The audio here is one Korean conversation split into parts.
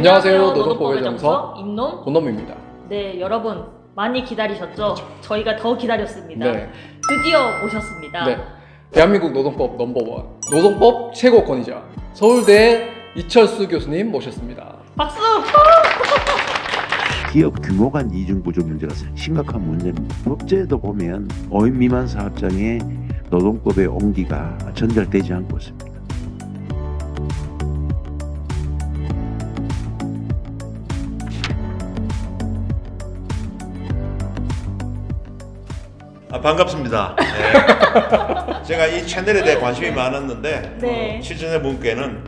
안녕하세요. 노동법의 정석 임놈 권놈입니다. 네, 여러분 많이 기다리셨죠? 그렇죠. 저희가 더 기다렸습니다. 네. 드디어 오셨습니다. 네. 대한민국 노동법 넘버원 노동법 최고권위자 서울대 이철수 교수님 모셨습니다. 박수! 기업 규모 간 이중구조 문제가 심각한 문제입니다. 법제에도 보면 5인 미만 사업장에 노동법의 온기가 전달되지 않고 있습니다. 반갑습니다. 네. 제가 이 채널에 대해 관심이 많았는데 네. 시청자분께는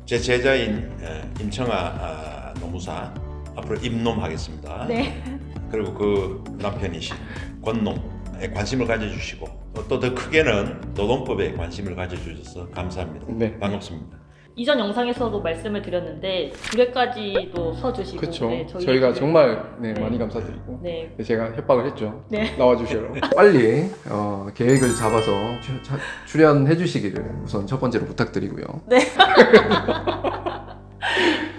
제 제자인 임청아 노무사 앞으로 임놈 하겠습니다. 네. 그리고 그 남편이신 권놈에 관심을 가져주시고 또 더 크게는 노동법에 관심을 가져주셔서 감사합니다. 네. 반갑습니다. 이전 영상에서도 말씀을 드렸는데 9회까지도 서주시고 그렇죠. 네, 저희가 정말 네. 많이 감사드리고 네. 제가 협박을 했죠. 네. 나와주시라고. 빨리 계획을 잡아서 출연해 주시기를 우선 첫 번째로 부탁드리고요. 네.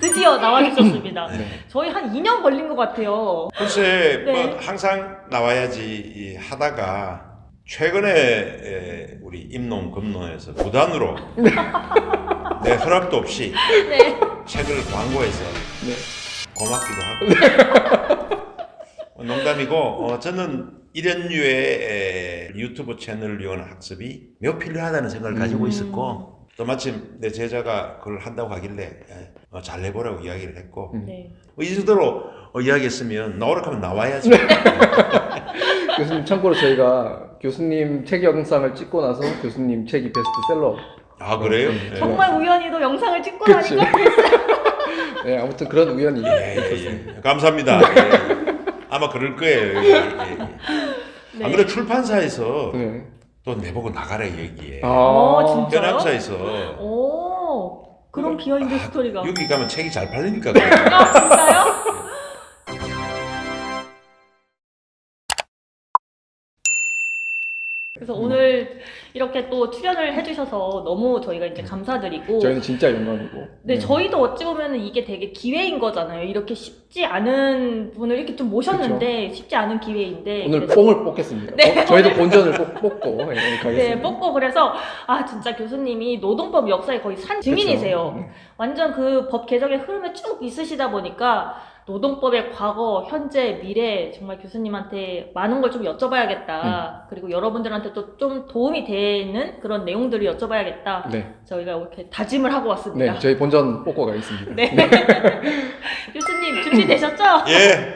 드디어 나와주셨습니다. 네. 저희 한 2년 걸린 것 같아요. 글쎄 네. 뭐 항상 나와야지 하다가 최근에 우리 임놈 금놈에서 무단으로 내 허락도 없이 네. 책을 광고해서 네. 고맙기도 하고 농담이고 저는 이런 류의 유튜브 채널을 이용한 학습이 매우 필요하다는 생각을 가지고 있었고 또 마침 내 제자가 그걸 한다고 하길래 잘 해보라고 이야기를 했고 네. 이 정도로 이야기했으면 나오라 하면 나와야지. 교수님 참고로 저희가 교수님 책 영상을 찍고 나서 교수님 책이 베스트셀러. 아 그래요? 네. 정말 우연히도 영상을 찍고 그치. 나니까 네, 아무튼 그런 우연이 있었습니다. 예. 감사합니다. 예. 아마 그럴 거예요. 예. 네. 안 그래도 출판사에서 네. 또 내보고 나가라 여기에. 진짜요? 현황사에서 오, 그런 비하인드 스토리가. 여기 가면 책이 잘 팔리니까 그래요. 아, 진짜요? 그래서 오늘 이렇게 또 출연을 해주셔서 너무 저희가 이제 감사드리고. 저희는 진짜 영광이고. 네, 저희도 어찌 보면 이게 되게 기회인 거잖아요. 이렇게 쉽지 않은 분을 이렇게 좀 모셨는데 쉽지 않은 기회인데. 오늘 그래서- 뽕을 뽑겠습니다. 네. 저희도 본전을 뽑고 가겠습니다. 네, 뽑고 그래서 진짜 교수님이 노동법 역사의 거의 산 증인이세요. 그렇죠. 완전 그 법 개정의 흐름에 쭉 있으시다 보니까 노동법의 과거, 현재, 미래 정말 교수님한테 많은 걸 좀 여쭤봐야겠다. 그리고 여러분들한테 또 좀 도움이 되는 그런 내용들을 여쭤봐야겠다. 네. 저희가 이렇게 다짐을 하고 왔습니다. 네, 저희 본전 뽑고 가겠습니다. 네. 교수님 준비되셨죠? 예.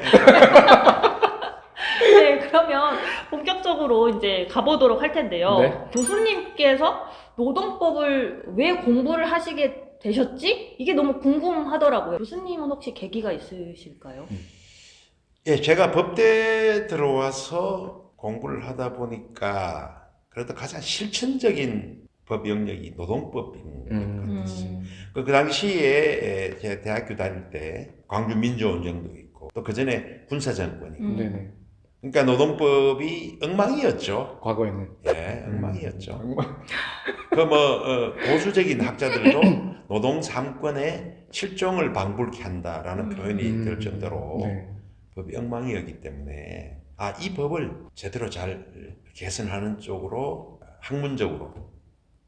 네, 그러면 본격적으로 이제 가보도록 할 텐데요. 네. 교수님께서 노동법을 왜 공부를 하시게 되셨지? 이게 너무 궁금하더라고요. 교수님은 혹시 계기가 있으실까요? 예, 제가 법대에 들어와서 공부를 하다 보니까 그래도 가장 실천적인 법 영역이 노동법인 것 같았어요. 그 당시에 제가 대학교 다닐 때 광주 민주운동도 있고 또 그 전에 군사정권이 있고 네네. 그러니까 노동법이 엉망이었죠. 과거에는. 예, 엉망이었죠. 보수적인 학자들도 노동 3권의 실종을 방불케 한다라는 표현이 될 정도로 네. 법이 엉망이었기 때문에 이 법을 제대로 잘 개선하는 쪽으로 학문적으로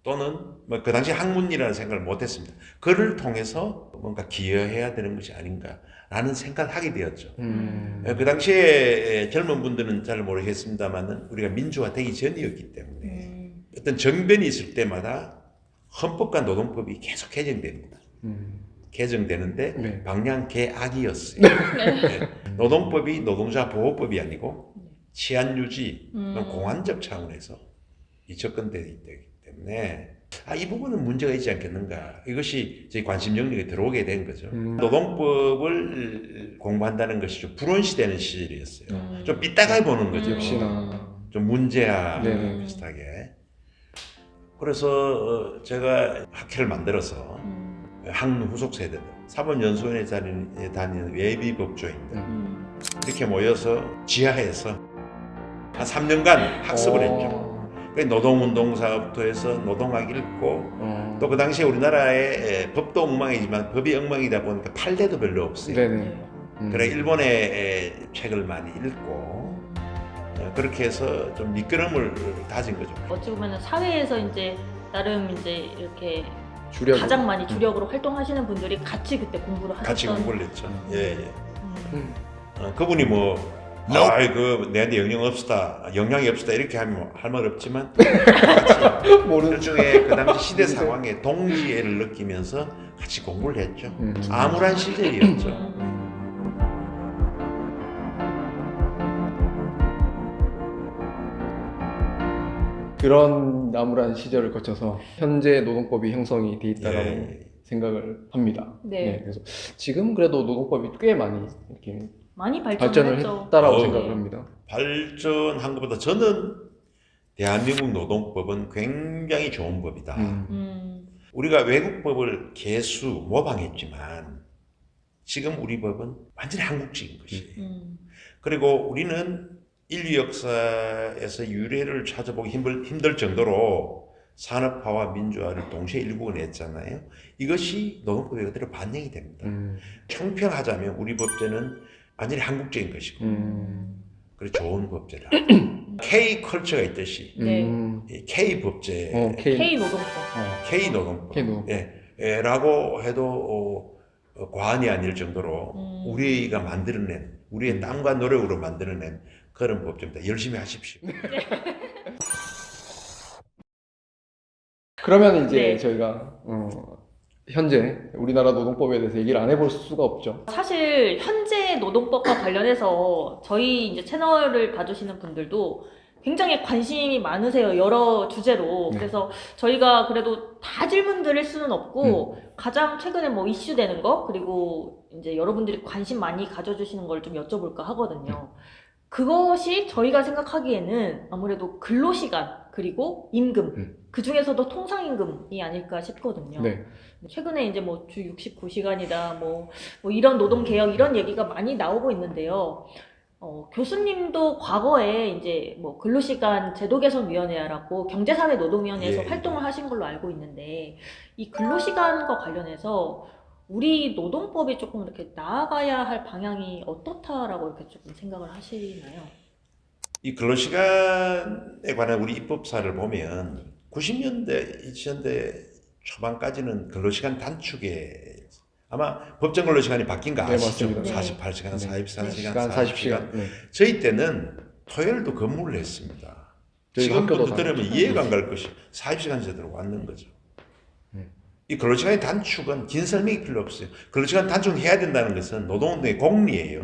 또는 그 당시 학문이라는 생각을 못했습니다. 그를 통해서 뭔가 기여해야 되는 것이 아닌가라는 생각을 하게 되었죠. 그 당시에 젊은 분들은 잘 모르겠습니다만 우리가 민주화되기 전이었기 때문에 어떤 정변이 있을 때마다 헌법과 노동법이 계속 개정됩니다. 개정되는데 네. 방향 개악이었어요. 네. 노동법이 노동자 보호법이 아니고 치안 유지, 공안적 차원에서 접근되기 때문에 이 부분은 문제가 있지 않겠는가. 이것이 저희 관심 영역에 들어오게 된 거죠. 노동법을 공부한다는 것이 좀 불온시되는 시절이었어요. 좀 삐딱하게 보는 거죠. 역시나. 좀 문제야 네네. 비슷하게. 그래서 제가 학회를 만들어서 학문 후속 세대들, 사법연수원에 다니는 예비법조인들 이렇게 모여서 지하에서 한 3년간 학습을 했죠. 그 노동운동사부터 해서 노동학 읽고 또 그 당시에 우리나라의 법도 엉망이지만 법이 엉망이다 보니까 판례도 별로 없어요. 네네. 그래 일본의 책을 많이 읽고 그렇게 해서 좀 미끄럼을 다진 거죠. 어찌 보면은 사회에서 이제 나름 이제 이렇게 주력. 가장 많이 주력으로 활동하시는 분들이 같이 그때 공부를 하셨던. 같이 공부를 했죠. 예, 예. 음. 그분이 뭐 그 내한테 영향이 없다 이렇게 하면 할 말 없지만 모르는 일종의 그 당시 시대 상황에 동지애를 느끼면서 같이 공부를 했죠. 암울한 시절이었죠. 그런 나무란 시절을 거쳐서 현재 노동법이 형성이 돼 있다라고 예. 생각을 합니다. 네. 그래서 지금 그래도 노동법이 꽤 많이 이렇게 많이 발전을 했죠. 했다라고 어, 생각을 합니다. 발전한 것보다 저는 대한민국 노동법은 굉장히 좋은 법이다. 우리가 외국 법을 개수 모방했지만 지금 우리 법은 완전히 한국적인 것이에요. 그리고 우리는 인류 역사에서 유래를 찾아보기 힘들 정도로 산업화와 민주화를 동시에 일구어냈잖아요. 이것이 노동법에 그대로 반영이 됩니다. 평평하자면 우리 법제는 완전히 한국적인 것이고 그리고 좋은 법제다. K 컬처가 있듯이 네. 이 K 법제, K 노동법. K 노동법, K 노동법. 라고 해도 과언이 아닐 정도로 우리가 만들어낸 우리의 땀과 노력으로 만들어낸 그런 법제입니다. 열심히 하십시오. 그러면 이제 네. 저희가 현재 우리나라 노동법에 대해서 얘기를 안 해볼 수가 없죠. 사실 현재 노동법과 관련해서 저희 이제 채널을 봐주시는 분들도 굉장히 관심이 많으세요. 여러 주제로. 네. 그래서 저희가 그래도 다 질문 드릴 수는 없고 가장 최근에 뭐 이슈되는 거 그리고 이제 여러분들이 관심 많이 가져주시는 걸 좀 여쭤볼까 하거든요. 그것이 저희가 생각하기에는 아무래도 근로시간 그리고 임금 그 중에서도 통상임금이 아닐까 싶거든요. 네. 최근에 이제 뭐 주 69시간이다 뭐 이런 노동개혁 이런 얘기가 많이 나오고 있는데요. 교수님도 과거에 이제 뭐 근로시간 제도개선위원회라고 경제사회노동위원회에서 예. 활동을 하신 걸로 알고 있는데 이 근로시간과 관련해서 우리 노동법이 조금 이렇게 나아가야 할 방향이 어떻다라고 이렇게 조금 생각을 하시나요? 이 근로시간에 관한 우리 입법사를 보면 90년대, 2000대 초반까지는 근로시간 단축에 아마 법정 근로시간이 바뀐 거 네, 아시죠? 맞습니다. 48시간, 네. 44시간, 40시간. 네. 저희 때는 토요일도 근무를 했습니다. 저희가 지금 학교도 분들 들으면 이해가 안 갈 것이 40시간 제대로 왔는 거죠. 이 근로시간의 단축은 긴 설명이 필요 없어요. 근로시간 단축해야 된다는 것은 노동운동의 공리예요.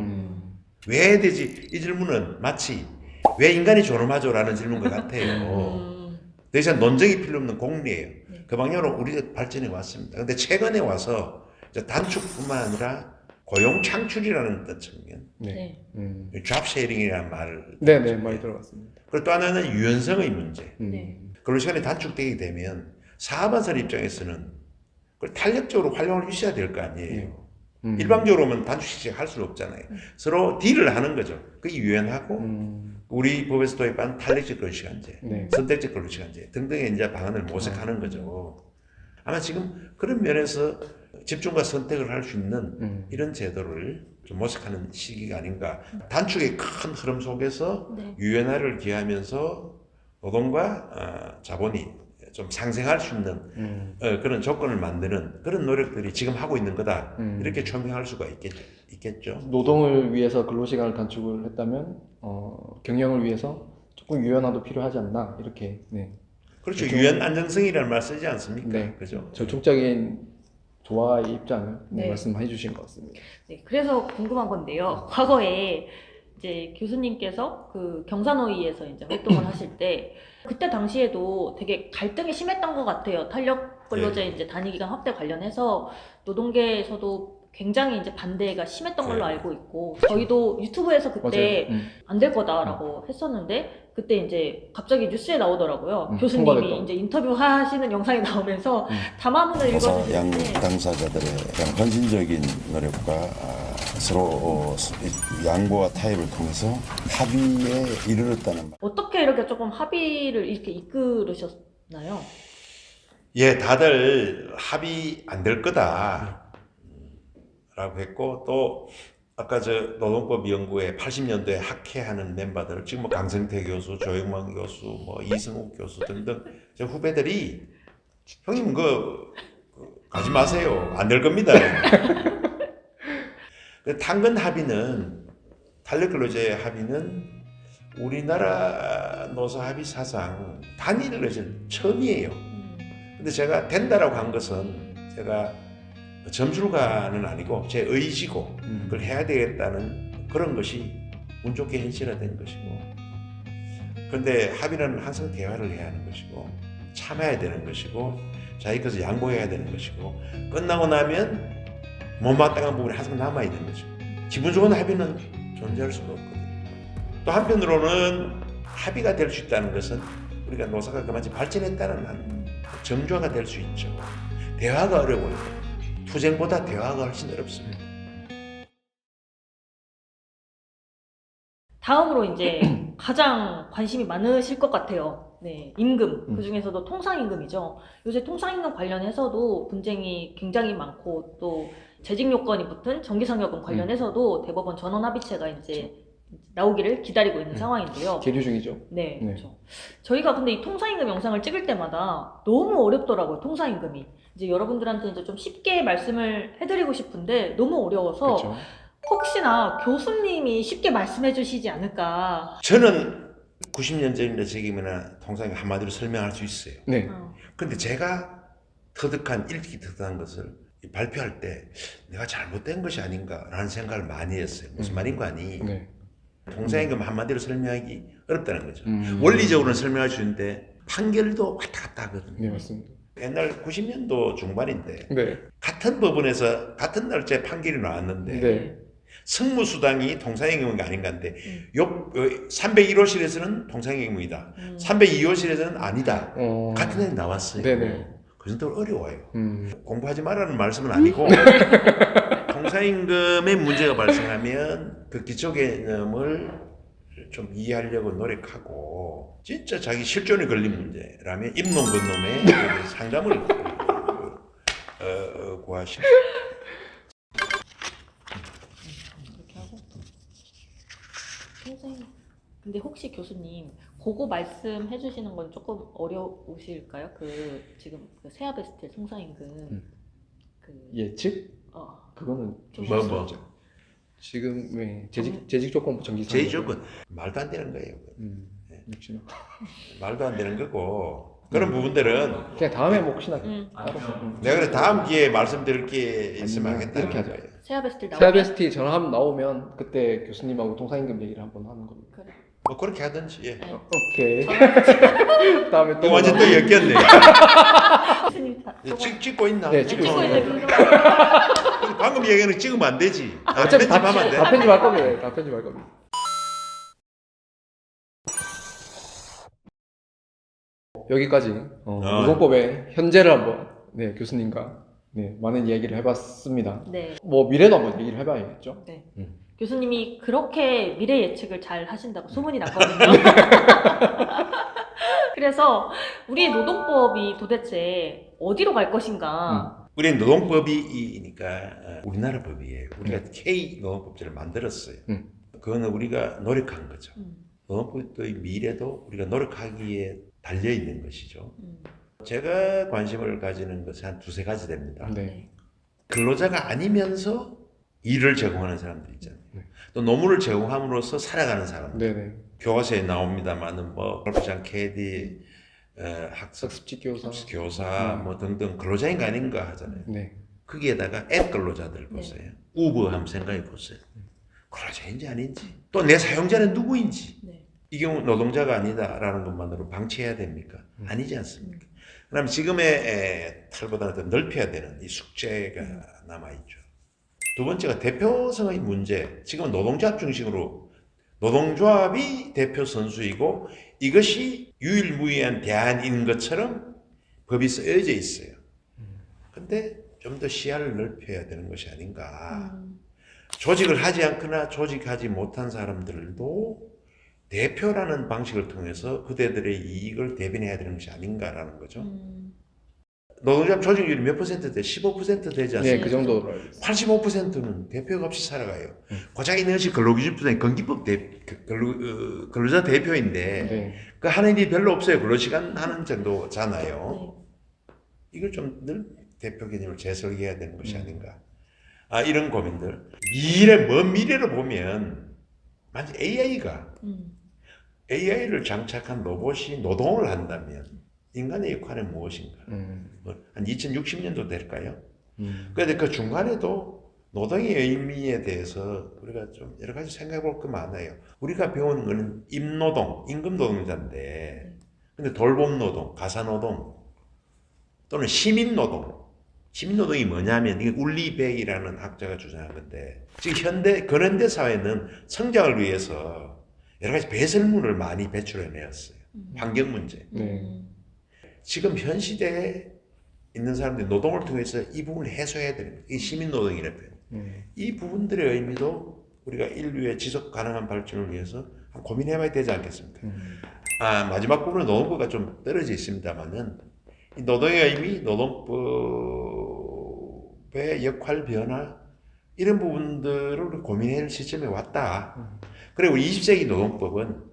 왜 해야 되지? 이 질문은 마치 왜 인간이 존엄하죠? 라는 질문과 같아요. 더 이상 논쟁이 필요 없는 공리예요. 그 방향으로 우리가 발전해 왔습니다. 근데 최근에 와서 이제 단축뿐만 아니라 고용 창출이라는 뜻 측면, 네. 잡 쉐어링이라는 말을 네, 많이 들어봤습니다. 그리고 또 하나는 유연성의 문제. 네. 근로시간이 단축되게 되면 사업한사 입장에서는 그걸 탄력적으로 활용을 해주셔야 될 거 아니에요. 일방적으로는 단축식 할 수는 없잖아요. 서로 딜을 하는 거죠. 그게 유연하고 우리 법에서 도입한 탄력적 근로시간제, 네. 선택적 근로시간제 등등의 이제 방안을 모색하는 거죠. 아마 지금 그런 면에서 집중과 선택을 할 수 있는 이런 제도를 좀 모색하는 시기가 아닌가. 단축의 큰 흐름 속에서 네. 유연화를 기하면서 노동과 자본이 좀 상생할 수 있는 그런 조건을 만드는 그런 노력들이 지금 하고 있는 거다. 이렇게 조명할 수가 있겠죠. 노동을 위해서 근로시간을 단축을 했다면 경영을 위해서 조금 유연화도 필요하지 않나 이렇게. 네. 그렇죠. 유연 안정성이라는 말 쓰지 않습니까? 네. 그죠. 전통적인 조화의 입장을 네. 말씀해 주신 것 같습니다. 네, 그래서 궁금한 건데요. 과거에 이제 교수님께서 그 경사노위에서 이제 활동을 하실 때 그때 당시에도 되게 갈등이 심했던 것 같아요. 탄력 근로제 이제 단위 기간 확대 관련해서 노동계에서도 굉장히 이제 반대가 심했던 걸로 알고 있고 저희도 유튜브에서 그때 안 될 거다라고 했었는데 그때 이제 갑자기 뉴스에 나오더라고요. 교수님이 통과됐다고. 이제 인터뷰 하시는 영상이 나오면서 담화문을 양 읽어주시는데 당사자들의 가장 헌신적인 노력과 서로 양보와 타협을 통해서 합의에 이르렀다는 말. 어떻게 이렇게 조금 합의를 이렇게 이끌으셨나요? 예, 다들 합의 안 될 거다 라고 했고, 또 아까 저 노동법연구회 80년도에 학회하는 멤버들, 지금 뭐 강성태 교수, 조영만 교수, 뭐 이승욱 교수 등등 저 후배들이 형님 가지 마세요. 안 될 겁니다. 당근 합의는, 탄력근로제 합의는 우리나라 노사 합의 사상 단일 의전 처음이에요. 근데 제가 된다라고 한 것은 제가 점술가는 아니고 제 의지고 그걸 해야 되겠다는 그런 것이 운 좋게 현실화된 것이고, 그런데 합의는 항상 대화를 해야 하는 것이고 참아야 되는 것이고 자기 것을 양보해야 되는 것이고, 끝나고 나면 못마땅한 부분이 항상 남아있는 것이고, 기분 좋은 합의는 존재할 수가 없거든요. 또 한편으로는 합의가 될 수 있다는 것은 우리가 노사가 그만큼 발전했다는 정조가 될 수 있죠. 대화가 어려워요. 투쟁보다 대화가 훨씬 어렵습니다. 다음으로 이제 가장 관심이 많으실 것 같아요. 네, 임금. 그 중에서도 통상임금이죠. 요새 통상임금 관련해서도 분쟁이 굉장히 많고, 또 재직 요건이 붙은 정기상여금 관련해서도 대법원 전원합의체가 이제 나오기를 기다리고 있는 상황인데요. 계류 중이죠. 네, 네. 그렇죠. 저희가 근데 이 통상임금 영상을 찍을 때마다 너무 어렵더라고요, 통상임금이. 이제 여러분들한테 이제 좀 쉽게 말씀을 해드리고 싶은데 너무 어려워서 그렇죠. 혹시나 교수님이 쉽게 말씀해 주시지 않을까. 저는 90년 전이나 지금이나 통상임금 한마디로 설명할 수 있어요. 네. 근데 제가 읽기 터득한 것을 발표할 때 내가 잘못된 것이 아닌가라는 생각을 많이 했어요. 무슨 말인가 하니 네. 통상임금 한마디로 설명하기 어렵다는 거죠. 원리적으로는 설명할 수 있는데 판결도 왔다 갔다 하거든요. 네, 맞습니다. 옛날 90년도 중반인데 네. 같은 법원에서 같은 날짜에 판결이 나왔는데 네. 승무수당이 통상임금이 아닌가인데 301호실에서는 통상임금이다. 302호실에서는 아니다. 같은 날이 나왔어요. 네네. 그 정도로 어려워요. 공부하지 말라는 말씀은 아니고 통상임금의 문제가 발생하면 그 기초 개념을 좀 이해하려고 노력하고, 진짜 자기 실존에 걸린 문제라면 입놈 건놈의 상담을 구하시고. 이렇게 하고. 선생님, 근데 혹시 교수님 그거 말씀해 주시는 건 조금 어려우실까요? 지금 세아베스텔 통상임금 예측? 그거는 좀 조심스럽죠. 지금 왜 재직 조건부 정기 제의 조건 말도 안 되는 거예요. 역시나 말도 안 되는 거고, 그런 부분들은 그냥 다음에 뭐 혹시나 내가 그래 다음 기회에 말씀드릴 게 있으면 하겠다. 이렇게 하자. 거예요. 세아베스텔 나오면 세아베스티 전화하면 나오면 그때 교수님하고 통상임금 얘기를 한번 하는 걸로. 그래. 뭐 그렇게 하든지. 예. 네. 오케이. 다음에 또 완전 또 엮였네. 교수님 다 찍고 있나? 네, 찍고 찍고 있어요. 있는 방금 얘기는 찍으면 안 되지. 어차피 편집하면 안 돼. 다 편집할 겁니다. 다 편집할 겁니다. 여기까지 노동법의 현재를 한번 교수님과 많은 이야기를 해봤습니다. 네. 뭐 미래도 한번 얘기를 해봐야겠죠. 네. 음. 교수님이 그렇게 미래 예측을 잘 하신다고 소문이 났거든요. 그래서 우리 노동법이 도대체 어디로 갈 것인가. 우리는 노동법이니까 우리나라 법이에요. 우리가 K 노동법제를 만들었어요. 그거는 우리가 노력한 거죠. 노동법의 미래도 우리가 노력하기에 달려 있는 것이죠. 제가 관심을 가지는 것은 한 두세 가지 됩니다. 네. 근로자가 아니면서 일을 제공하는 사람들 있잖아요. 또 노무를 제공함으로써 살아가는 사람들. 네네. 교과서에 나옵니다만은 뭐 골프장 캐디, 학습지 교사 뭐 등등 근로자인가 아닌가 하잖아요. 네. 거기에다가 앱 근로자들 보세요. 우버 한번 생각해 보세요. 근로자인지 아닌지, 또 내 사용자는 누구인지. 네. 이 경우 노동자가 아니다라는 것만으로 방치해야 됩니까? 아니지 않습니까? 그럼 지금의 탈보다는 더 넓혀야 되는 이 숙제가 남아있죠. 두 번째가 대표성의 문제. 지금은 노동조합 중심으로 노동조합이 대표 선수이고 이것이 유일무이한 대안인 것처럼 법이 쓰여져 있어요. 근데 좀 더 시야를 넓혀야 되는 것이 아닌가. 조직을 하지 않거나 조직하지 못한 사람들도 대표라는 방식을 통해서 그대들의 이익을 대변해야 되는 것이 아닌가라는 거죠. 노동자 조직률이 몇 퍼센트 돼? 15% 되지 않습니까? 네, 그 정도로 알고 있습니다. 85%는 대표가 없이 살아가요. 고작 있는 것이 근로기준법상 건기법 근로자 대표인데 네. 그 하는 일이 별로 없어요. 근로시간 하는 정도잖아요. 이걸 좀 늘 대표 개념을 재설계해야 되는 것이 아닌가. 이런 고민들. 먼 미래로 보면 만약 AI를 장착한 로봇이 노동을 한다면 인간의 역할은 무엇인가? 한 2060년도 될까요? 그런데 그 중간에도 노동의 의미에 대해서 우리가 좀 여러 가지 생각해 볼 거 많아요. 우리가 배우는 거는 임노동, 임금노동자인데, 근데 돌봄노동, 가사노동, 또는 시민노동이 뭐냐면, 이게 울리백이라는 학자가 주장한 건데, 지금 근현대 사회는 성장을 위해서 여러 가지 배설물을 많이 배출해내었어요. 환경 문제. 네. 지금 현 시대에 있는 사람들이 노동을 통해서 이 부분을 해소해야 되는 거예요. 이 시민노동이라는 표현. 이 부분들의 의미도 우리가 인류의 지속 가능한 발전을 위해서 고민해봐야 되지 않겠습니까? 마지막 부분은 노동법과 좀 떨어져 있습니다만은 이 노동의 의미, 노동법의 역할 변화 이런 부분들을 고민할 시점에 왔다. 그리고 20세기 노동법은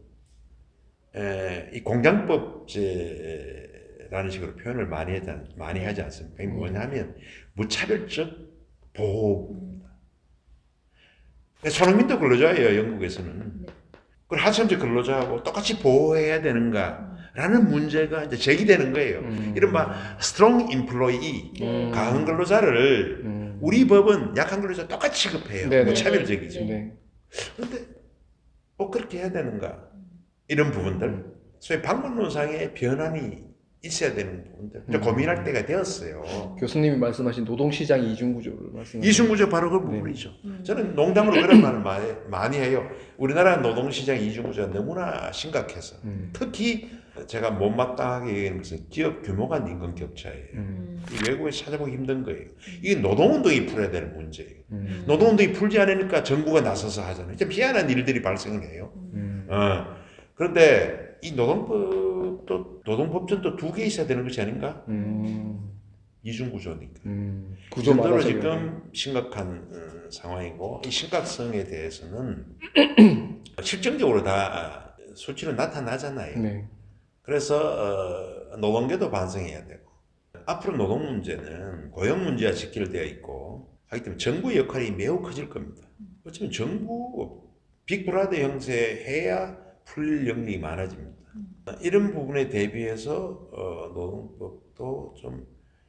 이 공장법제라는 식으로 표현을 많이 하지 않습니까? 이게 뭐냐면 무차별적 보호입니다. 손흥민도 근로자예요, 영국에서는. 그걸 하청적 근로자하고 똑같이 보호해야 되는가라는 문제가 이제 제기되는 거예요. 이른바 strong employee, 강한 근로자를 우리 법은 약한 근로자 똑같이 취급해요. 네네. 무차별적이죠. 네. 그런데 그렇게 해야 되는가? 이런 부분들, 소위 방법론상의 변환이 있어야 되는 부분들, 이제 고민할 때가 되었어요. 교수님이 말씀하신 노동시장의 이중구조를 말씀하신 이중구조 바로 그 부분이죠. 저는 농담으로 그런 말을 많이 해요. 우리나라 노동시장 이중구조가 너무나 심각해서 특히 제가 못마땅하게 얘기하는 것은 기업 규모 간 임금 격차예요. 이 외국에 찾아보기 힘든 거예요. 이게 노동운동이 풀어야 되는 문제예요. 노동운동이 풀지 않으니까 정부가 나서서 하잖아요. 좀 희한한 일들이 발생을 해요. 그런데 이 노동법전도 두 개 있어야 되는 것이 아닌가? 이중구조니까. 구조마다 구조로 적용이 지금 심각한 상황이고 이 심각성에 대해서는 실증적으로 다 수치로 나타나잖아요. 네. 그래서 노동계도 반성해야 되고 앞으로 노동 문제는 고용 문제와 직결되어 있고 하기 때문에 정부의 역할이 매우 커질 겁니다. 어쩌면 정부 빅브라더 형태해야 풀릴 영역이 많아집니다. 이런 부분에 대비해서 노동법도 좀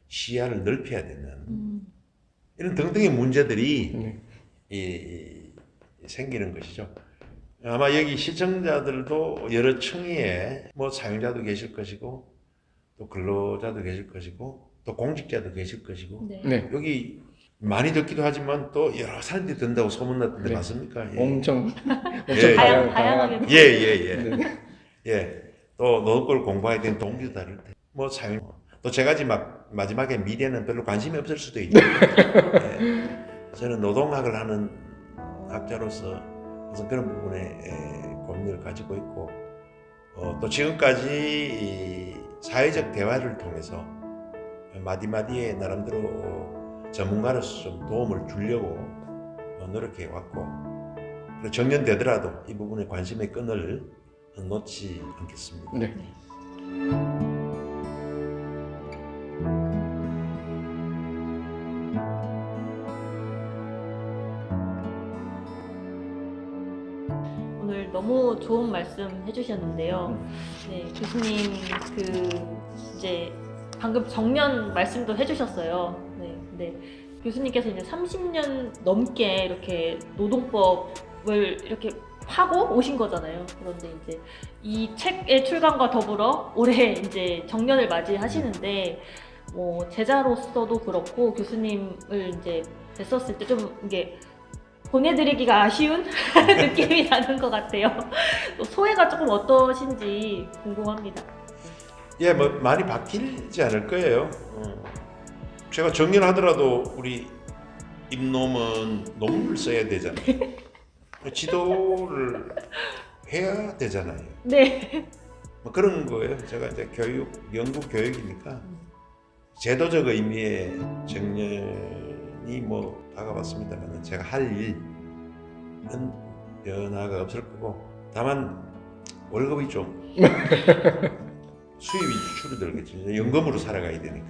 시야를 넓혀야 되는 이런 등등의 문제들이 생기는 것이죠. 아마 여기 시청자들도 여러 층위에 사용자도 계실 것이고 또 근로자도 계실 것이고 또 공직자도 계실 것이고 네. 여기 많이 듣기도 하지만 또 여러 사람들이 든다고 소문났던데 네. 맞습니까? 예. 엄청 예. 다양하게. 예. 또 노동법을 공부하게 된 동기도 다를 때 사용 또 제가 마지막에 미래는 별로 관심이 없을 수도 있죠. 예. 저는 노동학을 하는 학자로서 그래서 그런 부분에 고민을 가지고 있고 또 지금까지 사회적 대화를 통해서 마디마디에 나름대로 전문가로서 좀 도움을 주려고 노력해 왔고 그리고 정년되더라도 이 부분에 관심의 끈을 놓지 않겠습니다. 네. 오늘 너무 좋은 말씀 해주셨는데요. 네, 교수님 이제 방금 정년 말씀도 해주셨어요. 네, 근데 교수님께서 이제 30년 넘게 이렇게 노동법을 이렇게 하고 오신 거잖아요. 그런데 이제 이 책의 출간과 더불어 올해 이제 정년을 맞이하시는데 제자로서도 그렇고 교수님을 이제 뵀었을 때 좀 이게 보내드리기가 아쉬운 느낌이 나는 것 같아요. 또 소회가 조금 어떠신지 궁금합니다. 예, 많이 바뀌지 않을 거예요. 제가 정년하더라도 우리 입놈은 논문을 써야 되잖아요. 지도를 해야 되잖아요. 네. 뭐 그런 거예요. 제가 이제 연구 교육이니까 제도적 의미의 정년이 뭐 다가왔습니다만 제가 할 일은 변화가 없을 거고 다만 월급이 좀 수입이 줄어들겠죠. 연금으로 살아가야 되니까.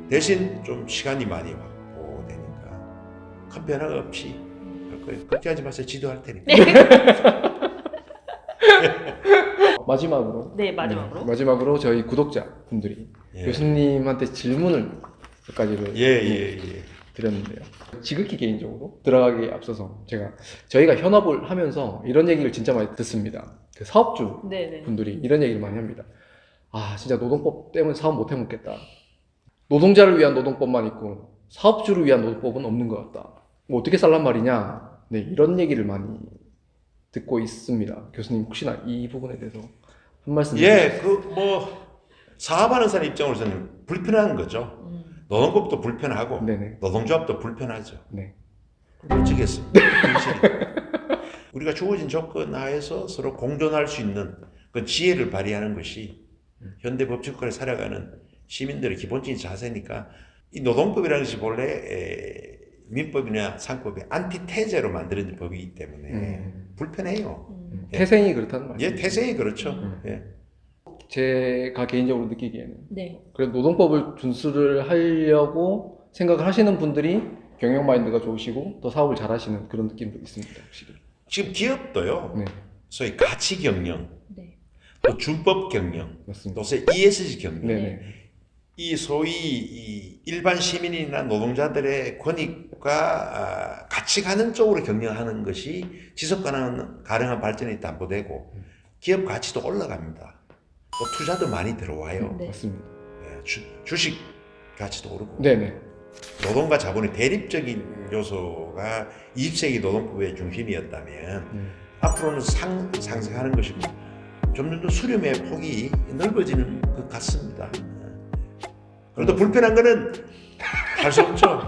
대신 좀 시간이 많이 확보되니까 큰 변화가 없이 할 거예요. 걱정하지 마세요. 지도할 테니까. 마지막으로 네, 마지막으로. 마지막으로 저희 구독자분들이 예. 교수님한테 질문을 몇 가지를 예. 드렸는데요. 지극히 개인적으로 들어가기에 앞서서 저희가 현업을 하면서 이런 얘기를 진짜 많이 듣습니다. 그 사업주 네네. 분들이 이런 얘기를 많이 합니다. 아, 진짜 노동법 때문에 사업 못 해먹겠다. 노동자를 위한 노동법만 있고 사업주를 위한 노동법은 없는 것 같다. 뭐 어떻게 살란 말이냐. 네, 이런 얘기를 많이 듣고 있습니다. 교수님 혹시나 이 부분에 대해서 한 말씀 예, 그 뭐 사업하는 사람 입장으로서는 불편한 거죠. 노동법도 불편하고 네네. 노동조합도 불편하죠. 네. 어쩌겠습니까? 우리가 주어진 조건 하에서 서로 공존할 수 있는 그 지혜를 발휘하는 것이 현대 법치국가를 살아가는 시민들의 기본적인 자세니까 이 노동법이라는 것이 본래 민법이나 상법의 안티테제로 만들어진 법이기 때문에 불편해요. 태생이 그렇다는 말이죠. 예, 태생이 그렇죠. 예. 제가 개인적으로 느끼기에는 네. 그래도 노동법을 준수를 하려고 생각을 하시는 분들이 경영 마인드가 좋으시고 더 사업을 잘 하시는 그런 느낌도 있습니다. 확실히. 지금 기업도요. 네, 소위 가치 경영, 네. 또 준법 경영, 맞습니다. 또 소위 ESG 경영. 네네. 이 소위 이 일반 시민이나 노동자들의 권익과 같이 가는 쪽으로 경영하는 것이 지속 가능한 발전이 담보되고 기업 가치도 올라갑니다. 또 투자도 많이 들어와요. 네. 맞습니다. 예, 주식 가치도 오르고 네네. 노동과 자본의 대립적인 요소가 20세기 노동법의 중심이었다면 앞으로는 상승하는 것이고 점점 더 수렴의 폭이 넓어지는 것 같습니다. 그런데 불편한 거는 할 수 없죠.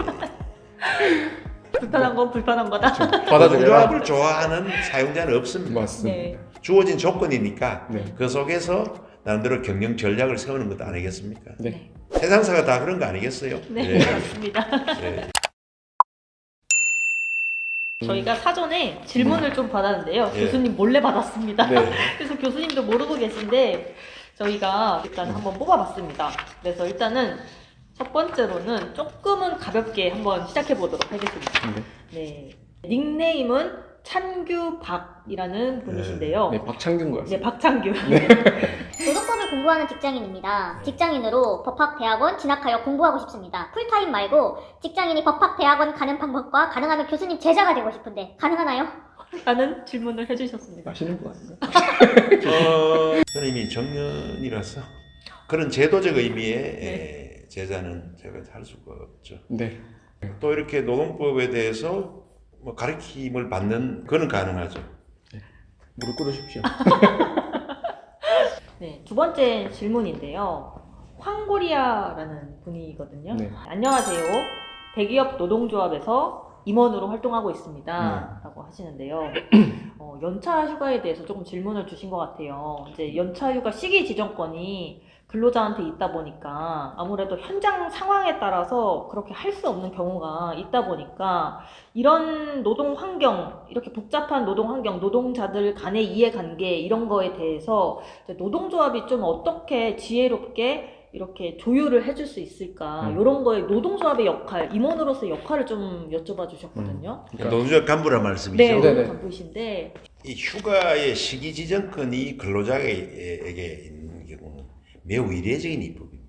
불편한 건 불편한 거다. 받아들여라. 노동조합을 좋아하는 사용자는 없습니다. 맞습니다. 네. 주어진 조건이니까 네. 그 속에서 나름대로 경영 전략을 세우는 것도 아니겠습니까? 네. 세상사가 다 그런 거 아니겠어요? 네, 맞습니다. 예. 저희가 사전에 질문을 좀 받았는데요. 예. 교수님 몰래 받았습니다. 네. 그래서 교수님도 모르고 계신데 저희가 일단 한번 뽑아봤습니다. 그래서 일단은 첫 번째로는 조금은 가볍게 한번 시작해 보도록 하겠습니다. 네. 닉네임은 찬규박이라는 분이신데요. 네, 박창균 네, 거였습니다. 박창규. 노동법을 공부하는 직장인입니다. 직장인으로 법학대학원 진학하여 공부하고 싶습니다. 풀타임 말고 직장인이 법학대학원 가는 방법과 가능하면 교수님 제자가 되고 싶은데 가능하나요? 라는 질문을 해주셨습니다. 아시는 분 아닌가? 저는 이미 정년이라서 그런 제도적 의미의 제자는 제가 할 수가 없죠. 네. 또 이렇게 노동법에 대해서 뭐 가르침을 받는 그는 가능하죠. 무릎 꿇으십시오. 네, 두 번째 질문인데요. 황고리아라는 분이거든요. 네. 안녕하세요. 대기업 노동조합에서 임원으로 활동하고 있습니다. 네. 라고 하시는데요. 연차 휴가에 대해서 조금 질문을 주신 것 같아요. 이제 연차 휴가 시기 지정권이 근로자한테 있다 보니까 아무래도 현장 상황에 따라서 그렇게 할 수 없는 경우가 있다 보니까 이런 노동 환경, 이렇게 복잡한 노동 환경, 노동자들 간의 이해관계 이런 거에 대해서 이제 노동조합이 좀 어떻게 지혜롭게 이렇게 조율을 해줄 수 있을까 이런 거에 노동조합의 역할, 임원으로서의 역할을 좀 여쭤봐 주셨거든요. 그러니까 노동조합 간부란 말씀이죠. 네, 네네. 노동 간부이신데 이 휴가의 시기 지정권이 근로자에게 있는 경우는 매우 이례적인 입법입니다.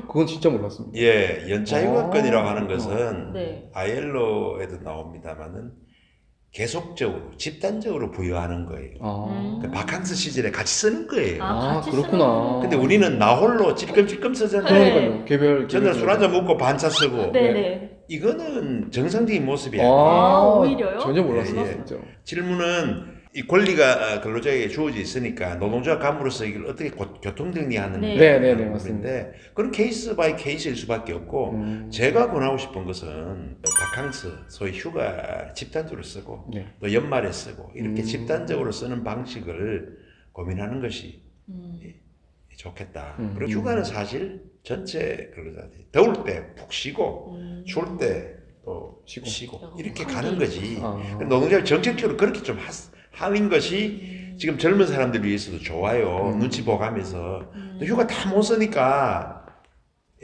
그건 진짜 몰랐습니다. 예, 연차휴가권이라고 하는 것은 네. ILO에도 나옵니다만은 계속적으로 집단적으로 부여하는 거예요. 그 바캉스 시즌에 같이 쓰는 거예요. 같이 그렇구나. 쓰는- 근데 우리는 나 홀로 찔끔찔끔 쓰잖아요. 그러니까요. 개별 전날 술 한잔 먹고 반차 쓰고 네네. 이거는 정상적인 모습이 아니에요. 오히려요? 전혀 몰랐어요, 예, 예. 진짜. 질문은 이 권리가 근로자에게 주어져 있으니까 노동조합 간부로서 이걸 어떻게 교통정리하는 네. 네, 부분인데 그런 케이스 바이 케이스일 수밖에 없고 제가 권하고 싶은 것은 바캉스, 소위 휴가 집단적으로 쓰고 네. 또 연말에 쓰고 이렇게 집단적으로 쓰는 방식을 고민하는 것이 좋겠다. 그리고 휴가는 사실 전체 근로자들이 더울 때 푹 쉬고 추울 때 또 쉬고 이렇게 가는 거지. 노동자를 정책적으로 그렇게 좀 하는 것이 지금 젊은 사람들을 위해서도 좋아요. 눈치 보고 가면서 또 휴가 다 못 쓰니까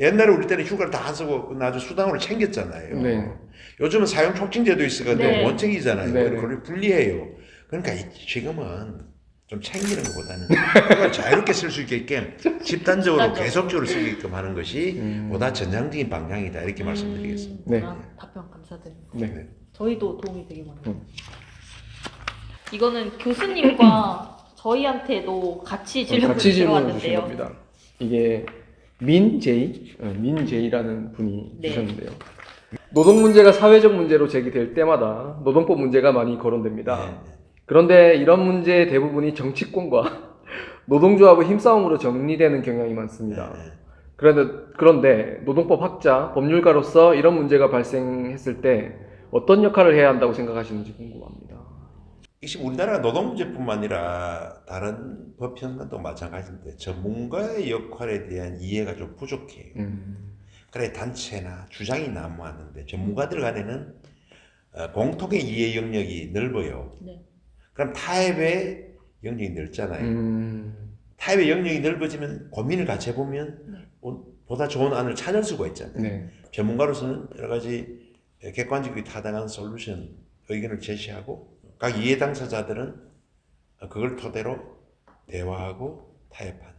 옛날에 우리 때는 휴가를 다 안 쓰고 나중에 수당으로 챙겼잖아요. 네. 요즘은 사용 촉진제도 있어가지고 네. 못 챙기잖아요. 네, 그걸 불리해요. 그러니까 지금은 좀 챙기는 것보다는 휴가를 자유롭게 쓸 수 있게끔 집단적으로 계속적으로 쓰게끔 하는 것이 보다 전향적인 방향이다 이렇게 말씀드리겠습니다. 네. 답변 감사드립니다. 네. 저희도 도움이 되게 많아요. 이거는 교수님과 저희한테도 같이 질문을 같이 질문을 주신 들어왔는데요. 겁니다. 이게 민제이라는 분이 네. 주셨는데요. 노동 문제가 사회적 문제로 제기될 때마다 노동법 문제가 많이 거론됩니다. 네. 그런데 이런 문제의 대부분이 정치권과 노동조합의 힘싸움으로 정리되는 경향이 많습니다. 네. 그런데 노동법 학자, 법률가로서 이런 문제가 발생했을 때 어떤 역할을 해야 한다고 생각하시는지 궁금합니다. 지금 우리나라 노동 문제뿐만 아니라 다른 법 현안도 마찬가지인데 전문가의 역할에 대한 이해가 좀 부족해요. 그래 단체나 주장이 난무하는데 전문가들 간에는 공통의 이해 영역이 넓어요. 네. 그럼 타협의 영역이 넓잖아요. 타협의 영역이 넓어지면 고민을 같이 해보면 보다 좋은 안을 찾을 수가 있잖아요. 네. 전문가로서는 여러 가지 객관적이고 타당한 솔루션 의견을 제시하고 각 이해 당사자들은 그걸 토대로 대화하고 타협하는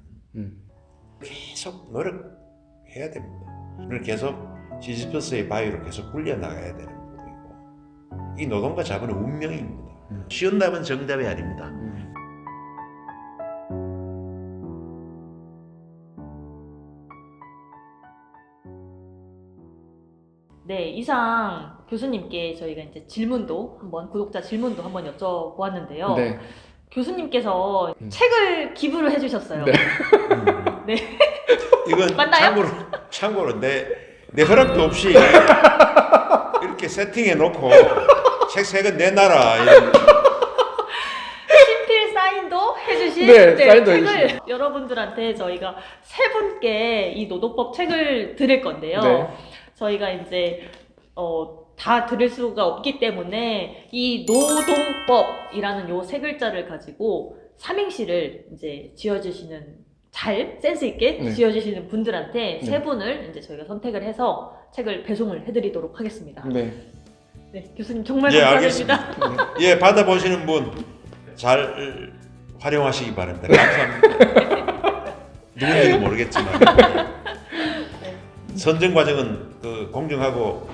계속 노력해야 됩니다. 그걸 계속 시지퍼스의 바위로 계속 굴려 나가야 되는 부분이고 이 노동과 자본의 운명입니다. 쉬운 답은 정답이 아닙니다. 네, 이상 교수님께 저희가 이제 구독자 질문도 한번 여쭤보았는데요. 네. 교수님께서 책을 기부를 해주셨어요. 네. 네. 이건 맞나요? 참고로 내 허락도 없이 이렇게 세팅해 놓고 책 세 권 내놔라. 이런. 친필 사인도 해주신 네, 사인도 책을 해주신. 여러분들한테 저희가 세 분께 이 노동법 책을 드릴 건데요. 네. 저희가 이제 다 드릴 수가 없기 때문에 이 노동법이라는 요 세 글자를 가지고 삼행시를 이제 지어주시는 잘 센스 있게 네. 지어주시는 분들한테 네. 세 분을 이제 저희가 선택을 해서 책을 배송을 해드리도록 하겠습니다. 네. 네, 교수님 정말 예, 감사드립니다. 예, 받아보시는 분 잘 활용하시기 바랍니다. 감사합니다. 누군지는 모르겠지만 선정 과정은 공정하고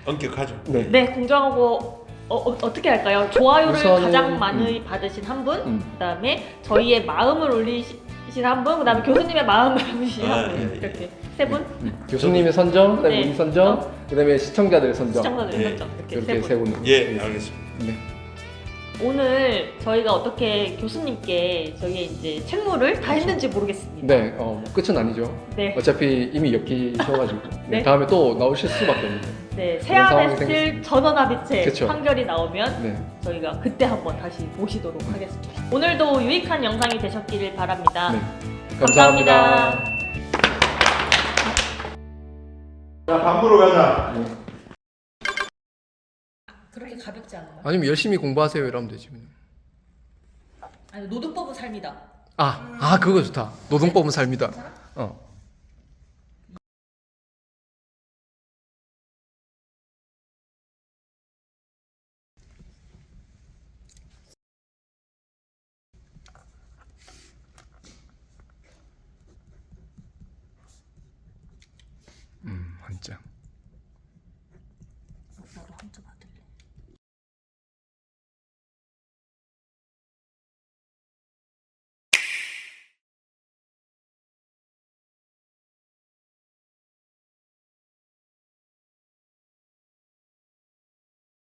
엄격하죠. 네. 네, 공정하고 어떻게 할까요? 좋아요를 우선은, 가장 많이 받으신 한 분, 그다음에 저희의 마음을 올리신 한 분, 그다음에 교수님의 마음을 올리신 한 분, 예. 이렇게 세 분, 교수님의 선정, 그다음에 네. 우리 선정, 그다음에 시청자들의 선정. 시청자들 예. 선정 이렇게 이렇게 세 세 분. 분. 예, 알겠습니다. 네. 오늘 저희가 어떻게 교수님께 저희의 이제 책무를 다 했는지 모르겠습니다. 네. 끝은 아니죠. 네, 어차피 이미 엮이셔가지고 네. 다음에 또 나오실 수밖에 없는데. 네, 그런 상황이 세안했을 생겼습니다. 전원합의체 그쵸. 판결이 나오면 네. 저희가 그때 한번 다시 모시도록 하겠습니다. 오늘도 유익한 영상이 되셨기를 바랍니다. 네. 감사합니다. 자, 밥으로 가자. 그렇게 가볍지 않나요? 아니면 열심히 공부하세요 이러면 되지. 아니, 노동법은 삶이다. 그거 좋다. 노동법은 삶이다. 한 장. 나도 한 점.